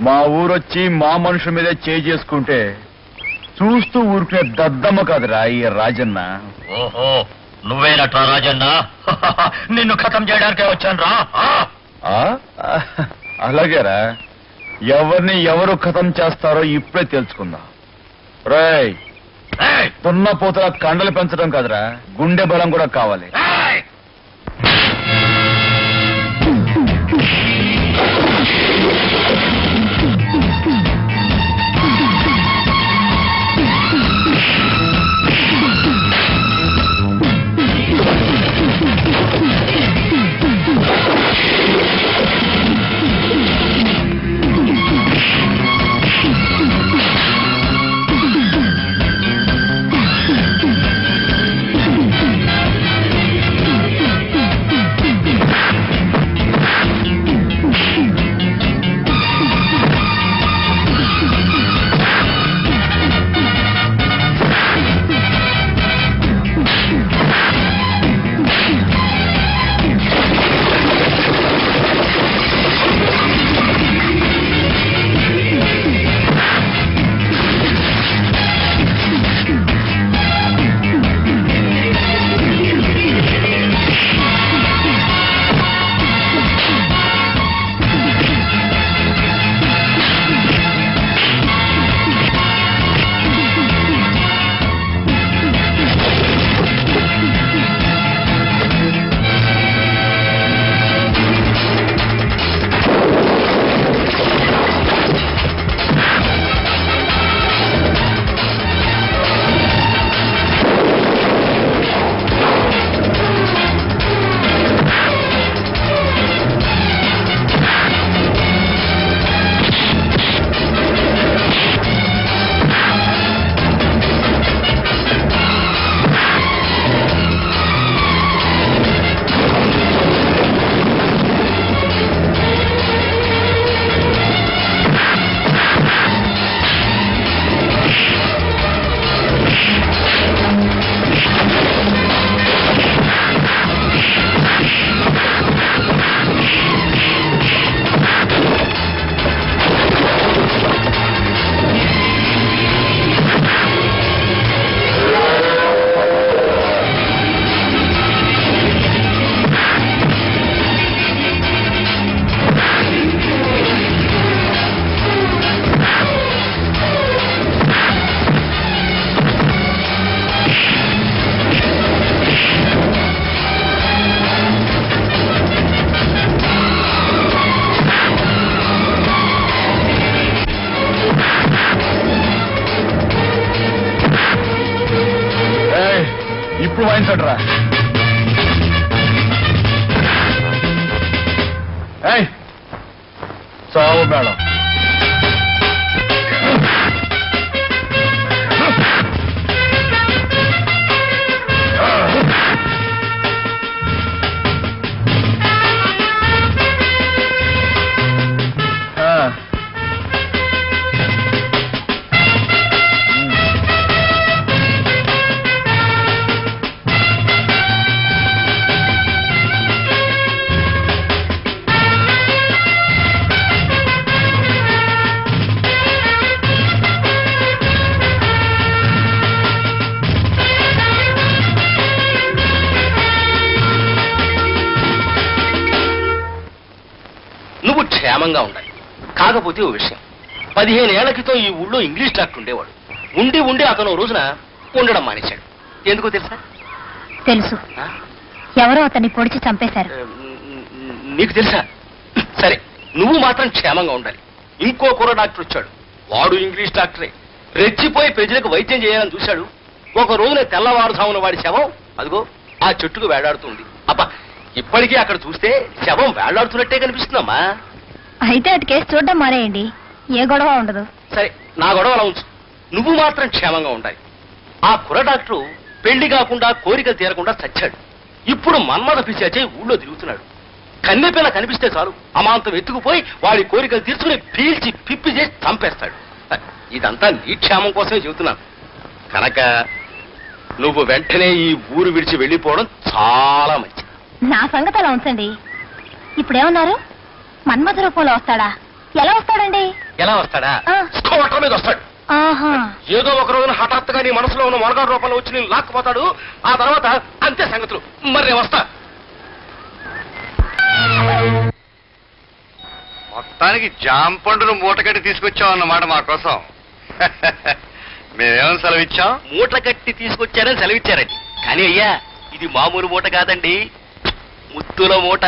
మా ఊరొచ్చి మా మనుషుల మీదే చేసుకుంటే చూస్తూ ఊరుకునే దద్దమ్మ కాదురా ఈ రాజన్న. ఓహో, నువ్వేనట్రా రాజన్న? నిన్ను ఖతం చేయడానికే వచ్చాను రా. అలాగేరా, ఎవరిని ఎవరు ఖతం చేస్తారో ఇప్పుడే తెలుసుకుందాం. రేయ్, దున్నపోతల కండలు పెంచడం కాదురా, గుండె బలం కూడా కావాలి. ఇప్పుడు వాయించడరా. చావు మేడం. క్షేమంగా ఉండాలి. కాకపోతే ఓ విషయం, 15 ఏళ్ల క్రితం ఈ ఊళ్ళో ఇంగ్లీష్ డాక్టర్ ఉండేవాడు. ఉండి ఉండి అతను రోజున ఉండడం మానేశాడు. ఎందుకో తెలుసా? తెలుసు. ఎవరో అతన్ని పొడిచి చంపేశారు. నీకు తెలుసా? సరే, నువ్వు మాత్రం క్షేమంగా ఉండాలి. ఇంకో కుర్ర డాక్టర్ వచ్చాడు. వాడు ఇంగ్లీష్ డాక్టరే. రెచ్చిపోయి ప్రజలకు వైద్యం చేయాలని చూశాడు. ఒక రోజున తెల్లవారుజామున వాడి శవం అదిగో ఆ చెట్టుకు వేలాడుతుంది. అబ్బా, ఇప్పటికీ అక్కడ చూస్తే శవం వేలాడుతున్నట్టే కనిపిస్తుందమ్మా. అయితే అటు కేసు చూడడం మానేయండి, ఏ గొడవ ఉండదు. సరే, నా గొడవ అలా ఉంచు. నువ్వు మాత్రం క్షేమంగా ఉండాలి. ఆ కుర్ర డాక్టరు పెళ్లి కాకుండా కోరికలు తీరకుండా చచ్చాడు. ఇప్పుడు మన్మథ పిశాచే ఊళ్ళో తిరుగుతున్నాడు. కన్నెపిల్ల కనిపిస్తే చాలు అమాంతం ఎత్తుకుపోయి వాడి కోరికలు తీర్చుకుని పీల్చి పిప్పి చేసి చంపేస్తాడు. ఇదంతా నీ క్షేమం కోసమే చెబుతున్నాను. కనుక నువ్వు వెంటనే ఈ ఊరు విడిచి వెళ్ళిపోవడం చాలా మంచిది. నా సంగతి అలా ఉంచండి. ఇప్పుడేమన్నారు? మన్మథ రూపంలో వస్తాడా? ఎలా వస్తాడండి? ఎలా వస్తాడా? ఆ. స్కూటర్ మీద వస్తాడు. ఆహా. ఏదో ఒక రోజున హఠాత్తుగా నీ మనసులో ఉన్న మొనగాడు రూపంలో వచ్చి నేను లాక్కుపోతాడు. ఆ తర్వాత అంతే సంగతులు. మరి నేను వస్తా. మొత్తానికి జాంపండును మూటగట్టి తీసుకొచ్చావన్నమాట మా కోసం. మేమేమని సెలవిచ్చాం? మూట కట్టి తీసుకొచ్చారని సెలవిచ్చారండి. కానీ అయ్యా, ఇది మామూలు మూట కాదండి, ముత్తుల మూట.